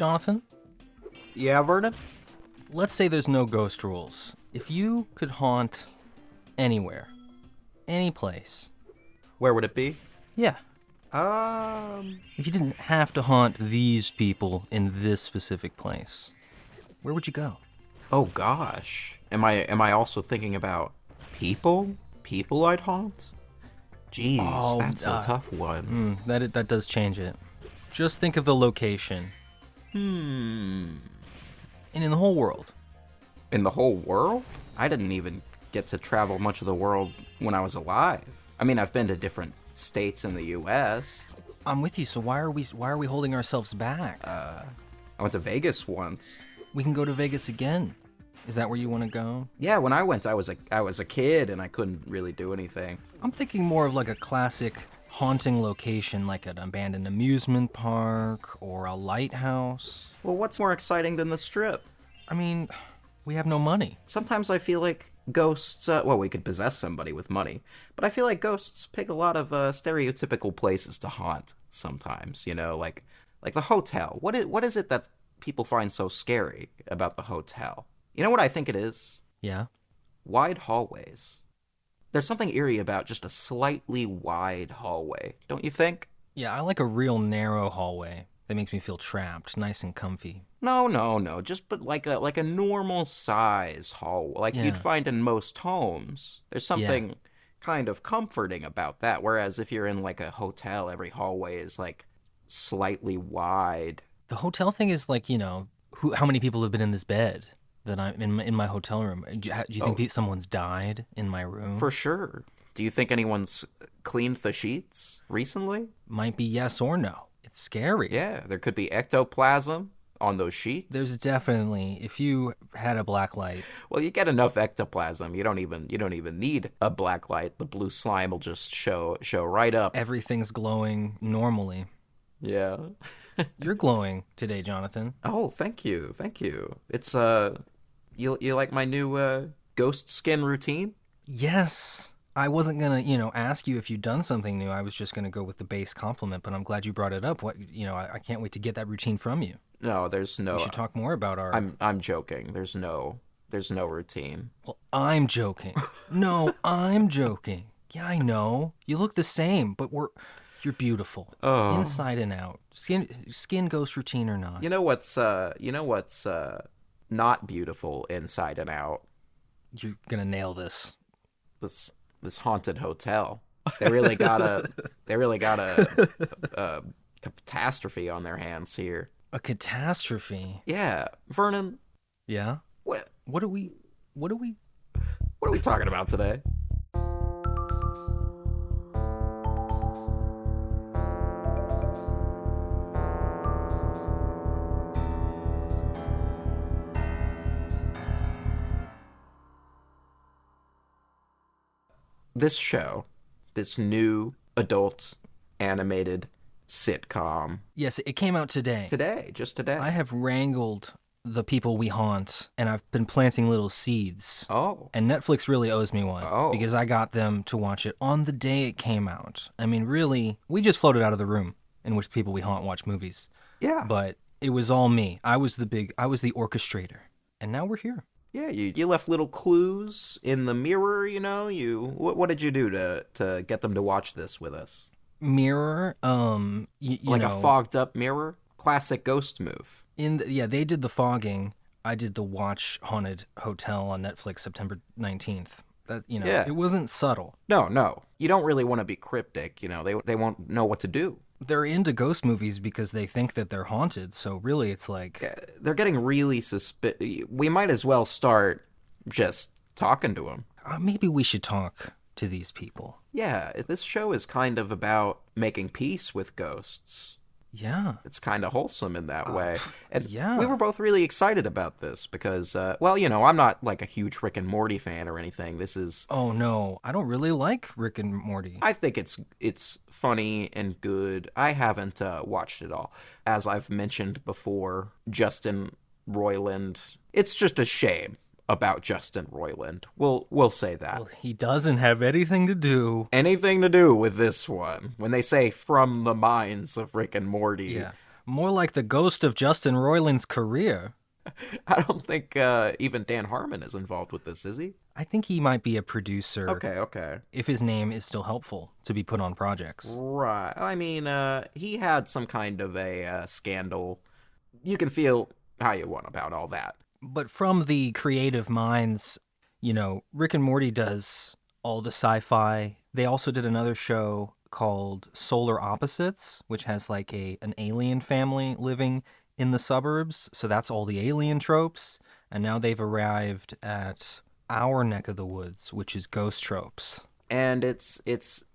Jonathan, Yeah, Vernon? let's say there's no ghost rules. If you could haunt anywhere, any place, Where would it be? yeah, Um, if you didn't have to haunt these people in this specific place, where would you go? oh gosh. Am I also thinking about people? People I'd haunt? Jeez, that's a tough one. That does change it. Just think of the location. And in the whole world. In the whole world? I didn't even get to travel much of the world when I was alive. I mean, I've been to different states in the U.S. I'm with you, so why are we holding ourselves back? I went to Vegas once. We can go to Vegas again. Is that where you want to go? Yeah, when I went, I was a kid and I couldn't really do anything. I'm thinking more of like a classic haunting location, like an abandoned amusement park or a lighthouse. Well, what's more exciting than the Strip? I mean, we have no money. Sometimes I feel like ghosts, well, we could possess somebody with money, but I feel like ghosts pick a lot of stereotypical places to haunt sometimes, like the hotel. What is it that people find so scary about the hotel? You know what I think it is? Yeah? Wide hallways. There's something eerie about just a slightly wide hallway, don't you think? Yeah, I like a real narrow hallway that makes me feel trapped, nice and comfy. No. But like a normal size hall, like Yeah. you'd find in most homes. There's something kind of comforting about that. Whereas if you're in like a hotel, every hallway is like slightly wide. The hotel thing is like, how many people have been in this bed that I'm in my hotel room? Do you think someone's died in my room? For sure. Do you think anyone's cleaned the sheets recently? Might be yes or no. It's scary. Yeah, there could be ectoplasm on those sheets. There's definitely, if you had a black light. Well, you get enough ectoplasm. You don't even need a black light. The blue slime will just show right up. Everything's glowing normally. Yeah. You're glowing today, Jonathan. Oh, thank you. It's you like my new ghost skin routine? Yes. I wasn't gonna, ask you if you'd done something new. I was just gonna go with the base compliment, but I'm glad you brought it up. I can't wait to get that routine from you. No, there's no. We should talk more about our. I'm joking. There's no routine. Well, I'm joking. No, I'm joking. Yeah, I know. You look the same, but you're beautiful. Oh. Inside and out. Skin ghost routine or not. You know what's not beautiful inside and out? You're gonna nail this. This haunted hotel. They really got a catastrophe on their hands here. A catastrophe? Yeah, Vernon. Yeah? What are we talking about today? This show, this new adult animated sitcom. Yes, it came out today. Just today. I have wrangled the people we haunt, and I've been planting little seeds. Oh. And Netflix really owes me one. Oh. Because I got them to watch it on the day it came out. I mean, really, we just floated out of the room in which people we haunt watch movies. Yeah. But it was all me. I was the orchestrator. And now we're here. Yeah, you left little clues in the mirror, what did you do to get them to watch this with us? Mirror, like a fogged up mirror? Classic ghost move. They did the fogging. I did the watch Haunted Hotel on Netflix September 19th. It wasn't subtle. No. You don't really want to be cryptic, they won't know what to do. They're into ghost movies because they think that they're haunted, so really it's like... They're getting really suspicious. We might as well start just talking to them. Maybe we should talk to these people. Yeah, this show is kind of about making peace with ghosts. Yeah. It's kind of wholesome in that way. And yeah. We were both really excited about this because, I'm not like a huge Rick and Morty fan or anything. This is... Oh, no. I don't really like Rick and Morty. I think it's funny and good. I haven't watched it all. As I've mentioned before, Justin Roiland. It's just a shame about Justin Roiland. We'll say that. Well, he doesn't have anything to do with this one. When they say from the minds of Rick and Morty. Yeah. More like the ghost of Justin Roiland's career. I don't think even Dan Harmon is involved with this, is he? I think he might be a producer. Okay, okay. If his name is still helpful to be put on projects. Right. I mean, he had some kind of a scandal. You can feel how you want about all that. But from the creative minds, Rick and Morty does all the sci-fi. They also did another show called Solar Opposites, which has like an alien family living in the suburbs. So that's all the alien tropes. And now they've arrived at our neck of the woods, which is ghost tropes. And it's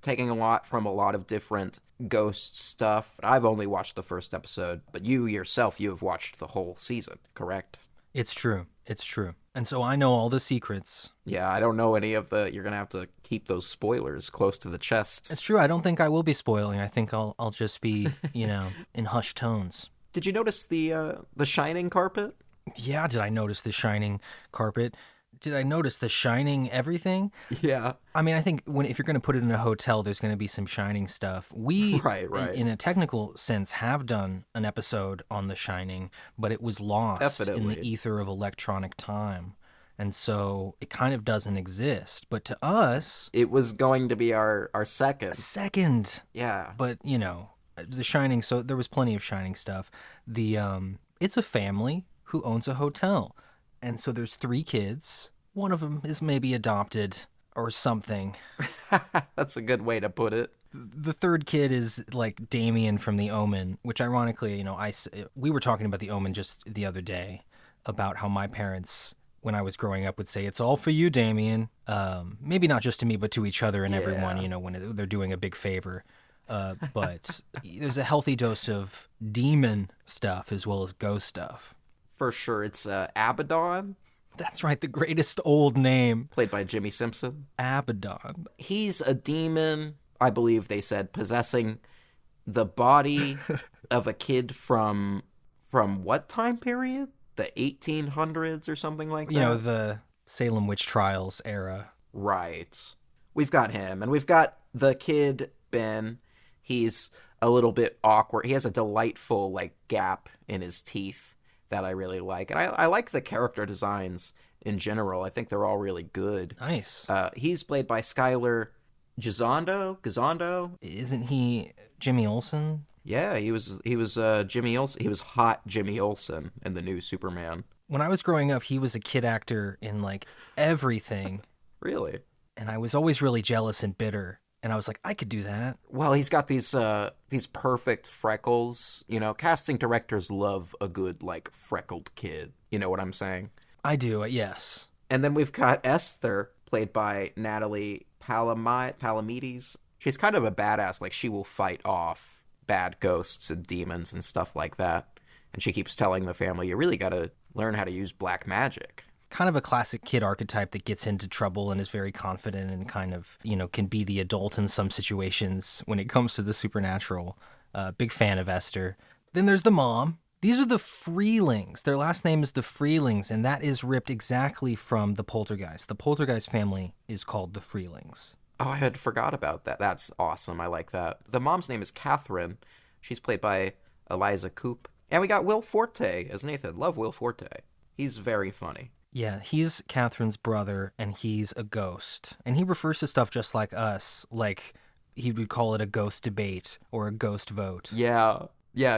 taking a lot from a lot of different ghost stuff. I've only watched the first episode, but you yourself, you have watched the whole season, correct? It's true. It's true. And so I know all the secrets. Yeah, I don't know any of the... You're going to have to keep those spoilers close to the chest. It's true. I don't think I will be spoiling. I think I'll just be, in hushed tones. Did you notice the Shining carpet? Yeah, did I notice the Shining carpet? Did I notice the Shining everything? Yeah. I mean, I think if you're going to put it in a hotel, there's going to be some Shining stuff. We, right. in a technical sense, have done an episode on the Shining, but it was lost in the ether of electronic time. And so it kind of doesn't exist. But to us... It was going to be our second. Second. Yeah. But, the Shining, so there was plenty of Shining stuff. It's a family who owns a hotel. And so there's 3 kids. One of them is maybe adopted or something. That's a good way to put it. The third kid is like Damien from the Omen, which ironically, we were talking about the Omen just the other day about how my parents, when I was growing up, would say, "It's all for you, Damien." Maybe not just to me, but to each other and everyone, when they're doing a big favor. But there's a healthy dose of demon stuff as well as ghost stuff. For sure. It's Abaddon. That's right, the greatest old name. Played by Jimmy Simpson. Abaddon. He's a demon, I believe they said, possessing the body of a kid from what time period? The 1800s or something like that? The Salem witch trials era. Right. We've got him, and we've got the kid, Ben. He's a little bit awkward. He has a delightful, gap in his teeth that I really like. And I like the character designs in general. I think they're all really good. Nice. He's played by Skylar Gisondo. Isn't he Jimmy Olsen? Yeah, he was Jimmy Olsen. He was hot Jimmy Olsen in the new Superman. When I was growing up, he was a kid actor in everything. Really? And I was always really jealous and bitter. And I was like, I could do that. Well, he's got these perfect freckles. Casting directors love a good, freckled kid. You know what I'm saying? I do, yes. And then we've got Esther, played by Natalie Palamides. She's kind of a badass. She will fight off bad ghosts and demons and stuff like that. And she keeps telling the family, you really got to learn how to use black magic. Kind of a classic kid archetype that gets into trouble and is very confident and kind of, can be the adult in some situations when it comes to the supernatural. Big fan of Esther. Then there's the mom. These are the Freelings. Their last name is the Freelings, and that is ripped exactly from the Poltergeist. The Poltergeist family is called the Freelings. Oh, I had forgot about that. That's awesome. I like that. The mom's name is Catherine. She's played by Eliza Coupe. And we got Will Forte as Nathan. Love Will Forte. He's very funny. Yeah, he's Catherine's brother, and he's a ghost. And he refers to stuff just like us, like he would call it a ghost debate or a ghost vote. Yeah,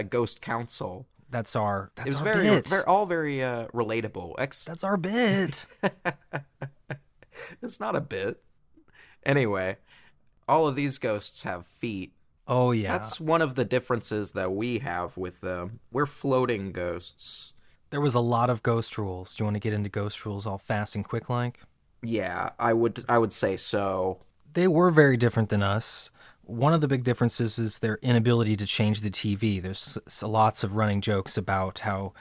ghost council. That's our bit. All very relatable. That's our bit. It's not a bit. Anyway, all of these ghosts have feet. Oh, yeah. That's one of the differences that we have with them. We're floating ghosts. There was a lot of ghost rules. Do you want to get into ghost rules all fast and quick like? Yeah, I would say so. They were very different than us. One of the big differences is their inability to change the TV. There's lots of running jokes about how,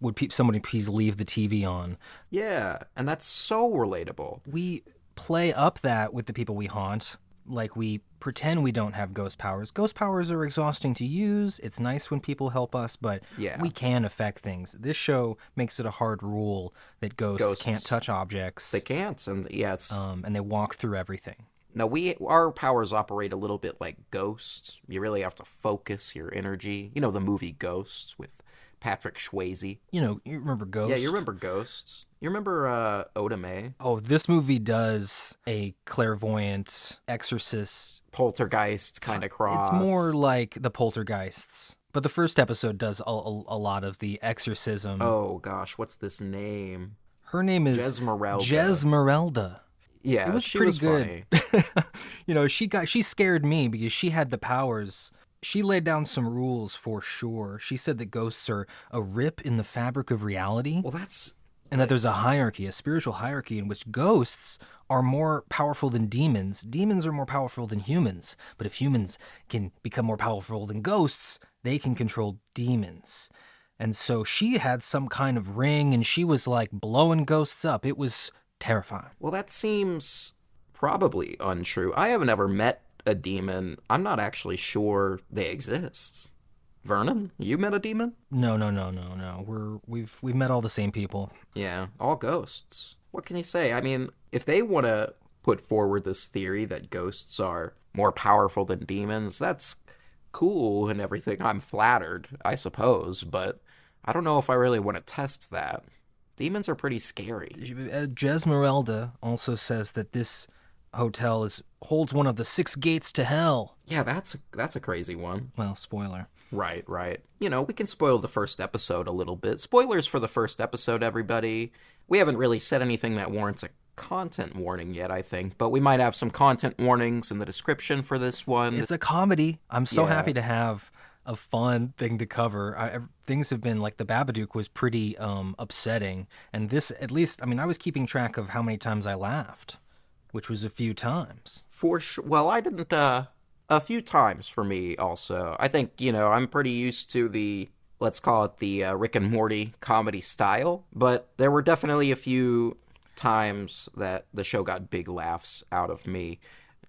would somebody please leave the TV on? Yeah, and that's so relatable. We play up that with the people we haunt. We pretend we don't have ghost powers. Ghost powers are exhausting to use. It's nice when people help us, but we can affect things. This show makes it a hard rule that ghosts can't touch objects. They can't, and and they walk through everything. No, our powers operate a little bit like ghosts. You really have to focus your energy. You know the movie Ghosts with Patrick Swayze. You remember Yeah, you Ghost? remember Ghosts. You remember Oda. Oh, this movie does a clairvoyant exorcist. Poltergeist kind of cross. It's more like the Poltergeists. But the first episode does a lot of the exorcism. Oh gosh, what's this name? Her name is Jesmeralda. Jesmeralda. Yeah, It was she pretty was good. funny. She scared me because she had the powers. She laid down some rules for sure. She said that ghosts are a rip in the fabric of reality. Well, that's And that there's a hierarchy, a spiritual hierarchy in which ghosts are more powerful than demons. Demons are more powerful than humans. But if humans can become more powerful than ghosts, they can control demons. And so she had some kind of ring and she was like blowing ghosts up. It was terrifying. well, that seems probably untrue. I haven't ever met a demon. I'm not actually sure they exist. Vernon, you met a demon? No. We've met all the same people. Yeah, all ghosts. What can you say? I mean, if they want to put forward this theory that ghosts are more powerful than demons, that's cool and everything. I'm flattered, I suppose, but I don't know if I really want to test that. Demons are pretty scary. Jesmeralda also says that this hotel holds one of the 6 gates to hell. Yeah, that's a crazy one. Well, spoiler. Right. You know, we can spoil the first episode a little bit. Spoilers for the first episode, everybody. We haven't really said anything that warrants a content warning yet, I think, but we might have some content warnings in the description for this one. It's a comedy. I'm so Yeah. happy to have a fun thing to cover. Things have been like the Babadook was pretty upsetting, and this, at least, I mean, I was keeping track of how many times I laughed, which was a few times. For sure. Well, I didn't, a few times for me also. I think, I'm pretty used to the, let's call it the Rick and Morty comedy style, but there were definitely a few times that the show got big laughs out of me.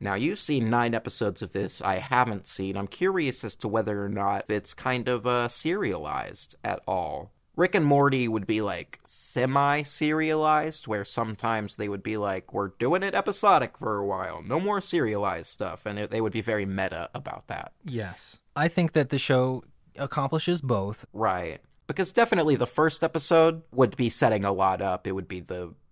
Now, you've seen 9 episodes of this. I haven't seen. I'm curious as to whether or not it's kind of serialized at all. Rick and Morty would be like semi-serialized, where sometimes they would be like, we're doing it episodic for a while, no more serialized stuff, and they would be very meta about that. Yes. I think that the show accomplishes both. Right. Because definitely the first episode would be setting a lot up. It would be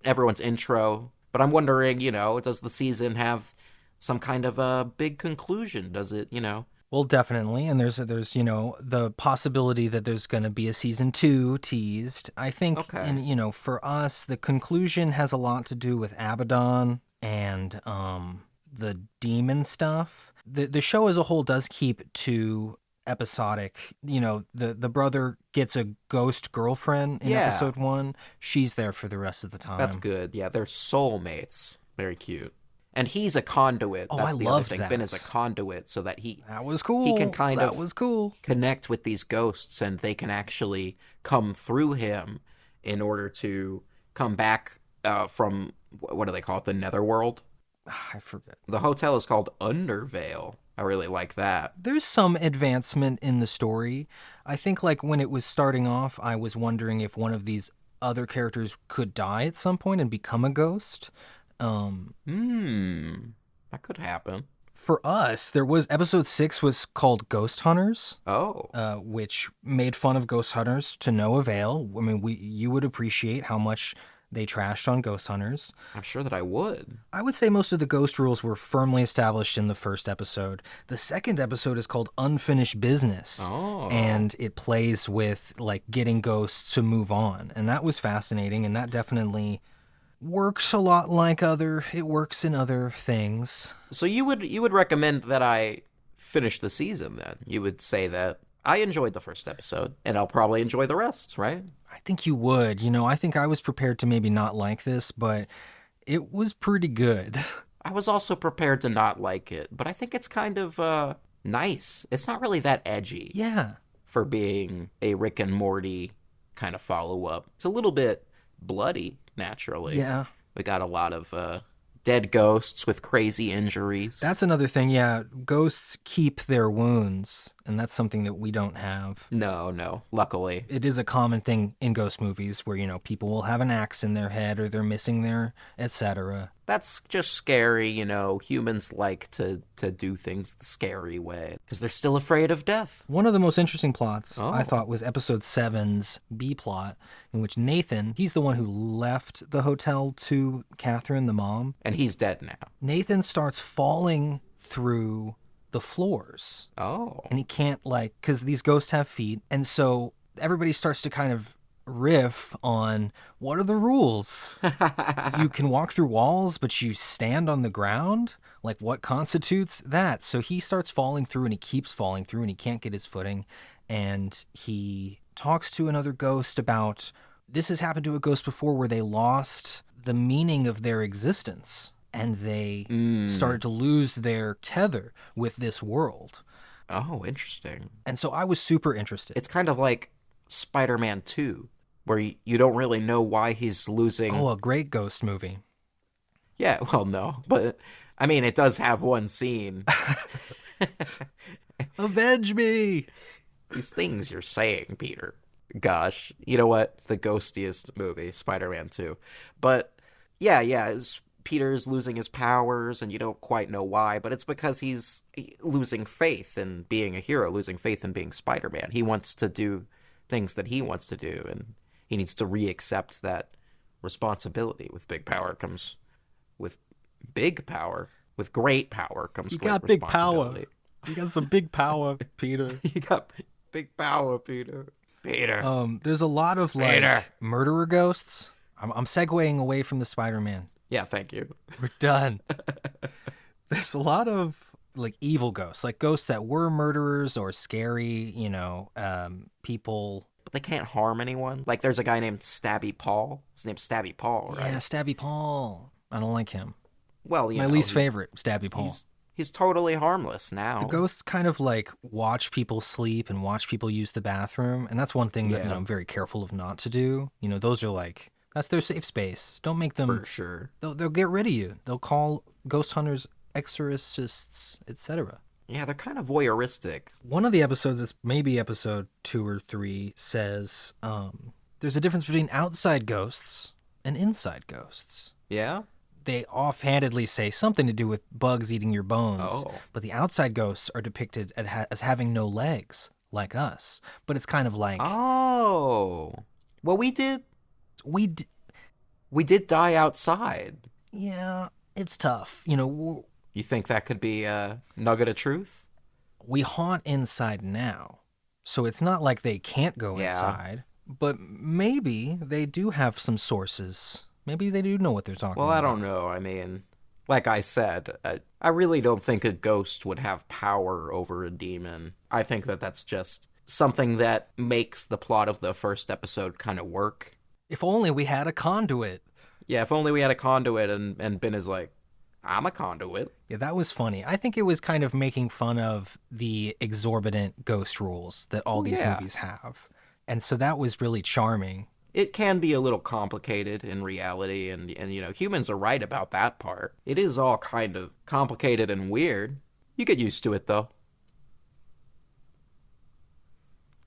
everyone's intro. But I'm wondering, does the season have some kind of a big conclusion? Does it, Well, definitely, and there's the possibility that there's going to be a season 2 teased. I think, Okay. and for us, the conclusion has a lot to do with Abaddon and the demon stuff. The show as a whole does keep to episodic. The brother gets a ghost girlfriend in Yeah. episode 1. She's there for the rest of the time. That's good. Yeah, they're soulmates. Very cute. And he's a conduit. Oh, That's I the loved other thing. that. Ben is a conduit so that That was cool. he can kind that of was cool. connect with these ghosts and they can actually come through him in order to come back from, what do they call it, the netherworld? I forget. The hotel is called Undervale. I really like that. There's some advancement in the story. I think like when it was starting off, I was wondering if one of these other characters could die at some point and become a ghost. That could happen. For us, there was episode 6 was called Ghost Hunters, Oh. which made fun of ghost hunters to no avail. I mean, you would appreciate how much they trashed on ghost hunters. I'm sure that I would. I would say most of the ghost rules were firmly established in the first episode. The second episode is called Unfinished Business. Oh. And it plays with like getting ghosts to move on. And that was fascinating, and that definitely works a lot like it works in other things. So you would recommend that I finish the season then? You would say that I enjoyed the first episode and I'll probably enjoy the rest, right? I think you would. I think I was prepared to maybe not like this, but it was pretty good. I was also prepared to not like it, but I think it's kind of nice. It's not really that edgy Yeah. for being a Rick and Morty kind of follow-up. It's a little bit bloody, naturally. Yeah. We got a lot of dead ghosts with crazy injuries. That's another thing. Yeah. Ghosts keep their wounds. and that's something that we don't have. No, luckily. It is a common thing in ghost movies where, people will have an axe in their head or they're missing their etc. That's just scary, humans like to do things the scary way because they're still afraid of death. One of the most interesting plots, I thought, was episode 7's B plot, in which Nathan, he's the one who left the hotel to Catherine, the mom. And he's dead now. Nathan starts falling through the floors. Oh. And he can't, because these ghosts have feet. And so everybody starts to kind of riff on, what are the rules? You can walk through walls, but you stand on the ground? What constitutes that? So he starts falling through, and he keeps falling through, and he can't get his footing. And he talks to another ghost about, this has happened to a ghost before where they lost the meaning of their existence. And they started to lose their tether with this world. Oh, interesting. And so I was super interested. It's kind of like Spider-Man 2, where you don't really know why he's losing... Oh, a great ghost movie. Yeah, well, no. But, I mean, it does have one scene. Avenge me! These things you're saying, Peter. Gosh, you know what? The ghostiest movie, Spider-Man 2. But, yeah, Peter's losing his powers, and you don't quite know why, but it's because he's losing faith in being a hero, losing faith in being Spider-Man. He wants to do things that he wants to do, and he needs to re-accept that responsibility. With big power comes... With big power, with great power comes great responsibility. You got some big power, Peter. You got big power, Peter. There's a lot of, murderer ghosts. I'm segueing away from the Spider-Man. Yeah, thank you. We're done. There's a lot of evil ghosts, ghosts that were murderers or scary, people. But they can't harm anyone. There's a guy named Stabby Paul. His name's Stabby Paul, right? Yeah, Stabby Paul. I don't like him. Well, my least favorite, Stabby Paul. He's totally harmless now. The ghosts kind of watch people sleep and watch people use the bathroom, and that's one thing that I'm very careful of not to do. Those are that's their safe space. Don't make them. For sure. They'll get rid of you. They'll call ghost hunters exorcists, etc. Yeah, they're kind of voyeuristic. One of the episodes, it's maybe episode 2 or 3, says there's a difference between outside ghosts and inside ghosts. Yeah? They offhandedly say something to do with bugs eating your bones. Oh. But the outside ghosts are depicted as having no legs, like us. But it's kind of Oh. Well, we did die outside. Yeah, it's tough. You think that could be a nugget of truth? We haunt inside now. So it's not like they can't go inside. But maybe they do have some sources. Maybe they do know what they're talking about. Well, I don't know. I mean, like I said, I really don't think a ghost would have power over a demon. I think that's just something that makes the plot of the first episode kind of work. If only we had a conduit. Yeah, if only we had a conduit, and Ben is like, I'm a conduit. Yeah, that was funny. I think it was kind of making fun of the exorbitant ghost rules that all these movies have. And so that was really charming. It can be a little complicated in reality, and humans are right about that part. It is all kind of complicated and weird. You get used to it, though.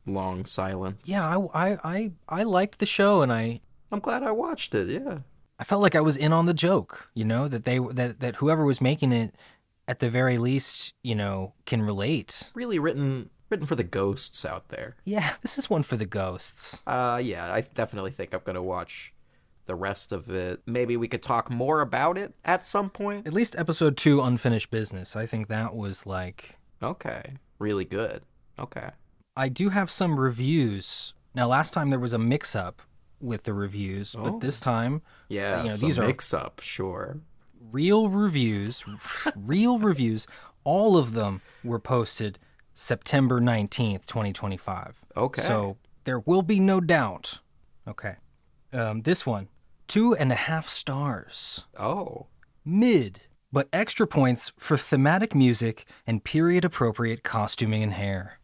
Long silence. Yeah, I liked the show, and I'm glad I watched it, yeah. I felt like I was in on the joke, that whoever was making it, at the very least, can relate. Really written for the ghosts out there. Yeah, this is one for the ghosts. Yeah, I definitely think I'm going to watch the rest of it. Maybe we could talk more about it at some point. At least episode 2, Unfinished Business. I think that was Okay, really good. Okay. I do have some reviews. Now, last time there was a mix-up with the reviews, but this time... Yeah, these are mix-up, sure. Real reviews. Real reviews. All of them were posted September 19th, 2025. Okay. So there will be no doubt. Okay. This one, 2.5 stars. Oh. Mid, but extra points for thematic music and period-appropriate costuming and hair.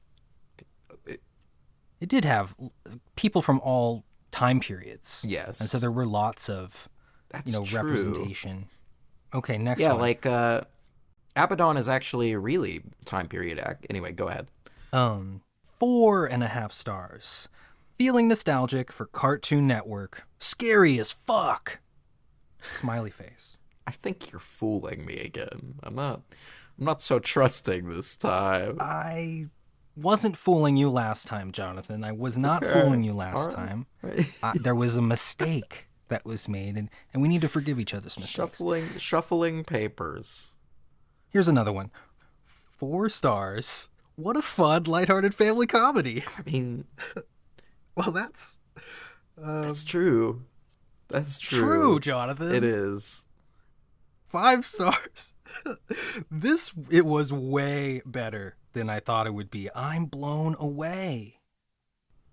It did have people from all time periods. Yes. And so there were lots of, That's true. representation. Okay, next one. Yeah, Abaddon is actually really time period. Anyway, go ahead. Um, 4.5 stars. Feeling nostalgic for Cartoon Network. Scary as fuck. Smiley face. I think you're fooling me again. I'm not so trusting this time. I wasn't fooling you last time, Jonathan. I was not fooling you last time. There was a mistake that was made, and we need to forgive each other's mistakes. Shuffling papers. Here's another one. 4 stars. What a fun, lighthearted family comedy. I mean, well, that's true. That's true. True, Jonathan. It is. 5 stars. It was way better than I thought it would be. I'm blown away.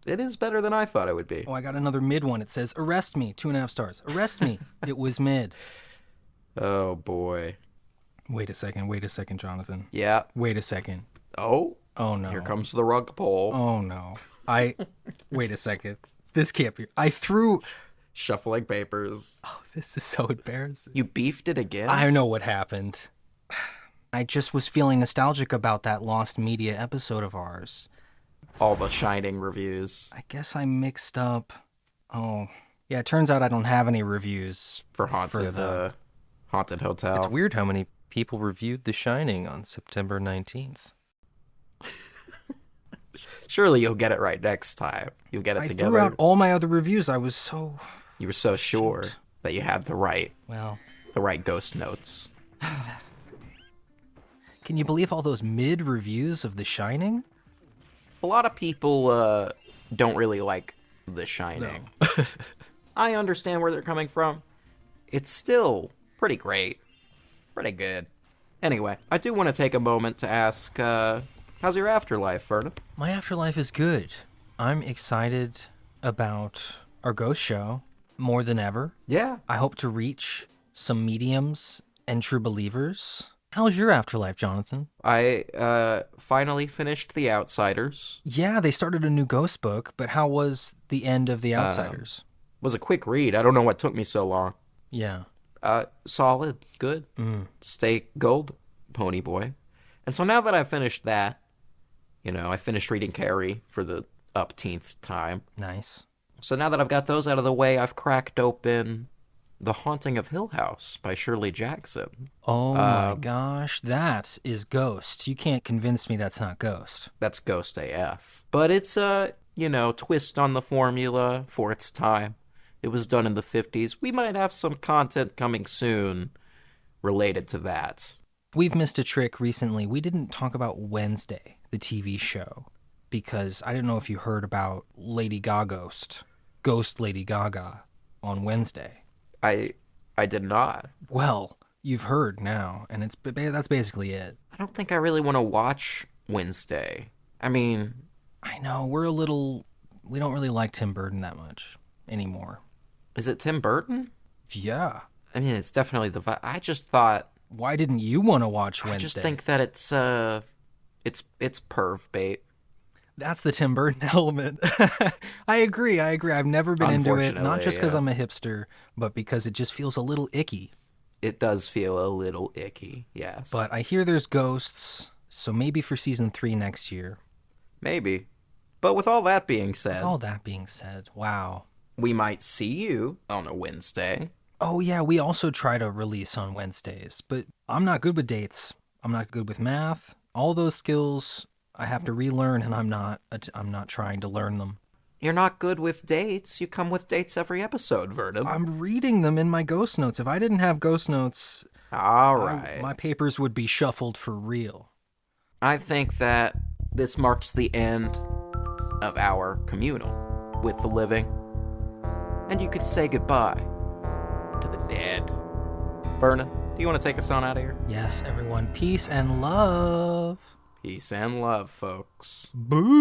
It is better than I thought it would be. Oh, I got another mid one. It says, arrest me, 2.5 stars. Arrest me. It was mid. Oh, boy. Wait a second, Jonathan. Yeah. Wait a second. Oh? Oh, no. Here comes the rug pull. Oh, no. Wait a second. This can't be. I threw... Shuffling papers. Oh, this is so embarrassing. You beefed it again? I know what happened. I just was feeling nostalgic about that Lost Media episode of ours. All the Shining reviews. I guess I mixed up. Oh, yeah, it turns out I don't have any reviews for the Haunted Hotel. It's weird how many people reviewed The Shining on September 19th. Surely you'll get it right next time. You'll get it together. I threw out all my other reviews. You were so sure that you had the right ghost notes. Can you believe all those mid reviews of The Shining? A lot of people don't really like The Shining. No. I understand where they're coming from. It's still pretty great. Pretty good. Anyway, I do want to take a moment to ask, how's your afterlife, Vernon? My afterlife is good. I'm excited about our ghost show more than ever. Yeah. I hope to reach some mediums and true believers. How's your afterlife, Jonathan? I finally finished The Outsiders. Yeah, they started a new ghost book, but how was the end of The Outsiders? It was a quick read. I don't know what took me so long. Yeah. Solid. Good. Stay gold, pony boy. And so now that I've finished that, I finished reading Carrie for the upteenth time. Nice. So now that I've got those out of the way, I've cracked open The Haunting of Hill House by Shirley Jackson. Oh my gosh, that is Ghost. You can't convince me that's not Ghost. That's Ghost AF. But it's a, twist on the formula for its time. It was done in the 50s. We might have some content coming soon related to that. We've missed a trick recently. We didn't talk about Wednesday, the TV show, because I didn't know if you heard about Lady Gaghost, Ghost Lady Gaga, on Wednesday. I did not. Well, you've heard now, and that's basically it. I don't think I really want to watch Wednesday. I mean... I know, we don't really like Tim Burton that much anymore. Is it Tim Burton? Yeah. I mean, it's definitely the vibe. I just thought... Why didn't you want to watch Wednesday? I just think that it's perv bait. That's the Tim Burton element. I agree. I've never been into it, not just because I'm a hipster, but because it just feels a little icky. It does feel a little icky, yes. But I hear there's ghosts, so maybe for season 3 next year. Maybe. But with all that being said... wow. We might see you on a Wednesday. Oh, yeah, we also try to release on Wednesdays, but I'm not good with dates. I'm not good with math. All those skills I have to relearn, and I'm not trying to learn them. You're not good with dates. You come with dates every episode, Vernon. I'm reading them in my ghost notes. If I didn't have ghost notes, all right, my papers would be shuffled for real. I think that this marks the end of our communal with the living, and you could say goodbye to the dead. Vernon, do you want to take us on out of here? Yes, everyone. Peace and love. Peace and love, folks. Boo.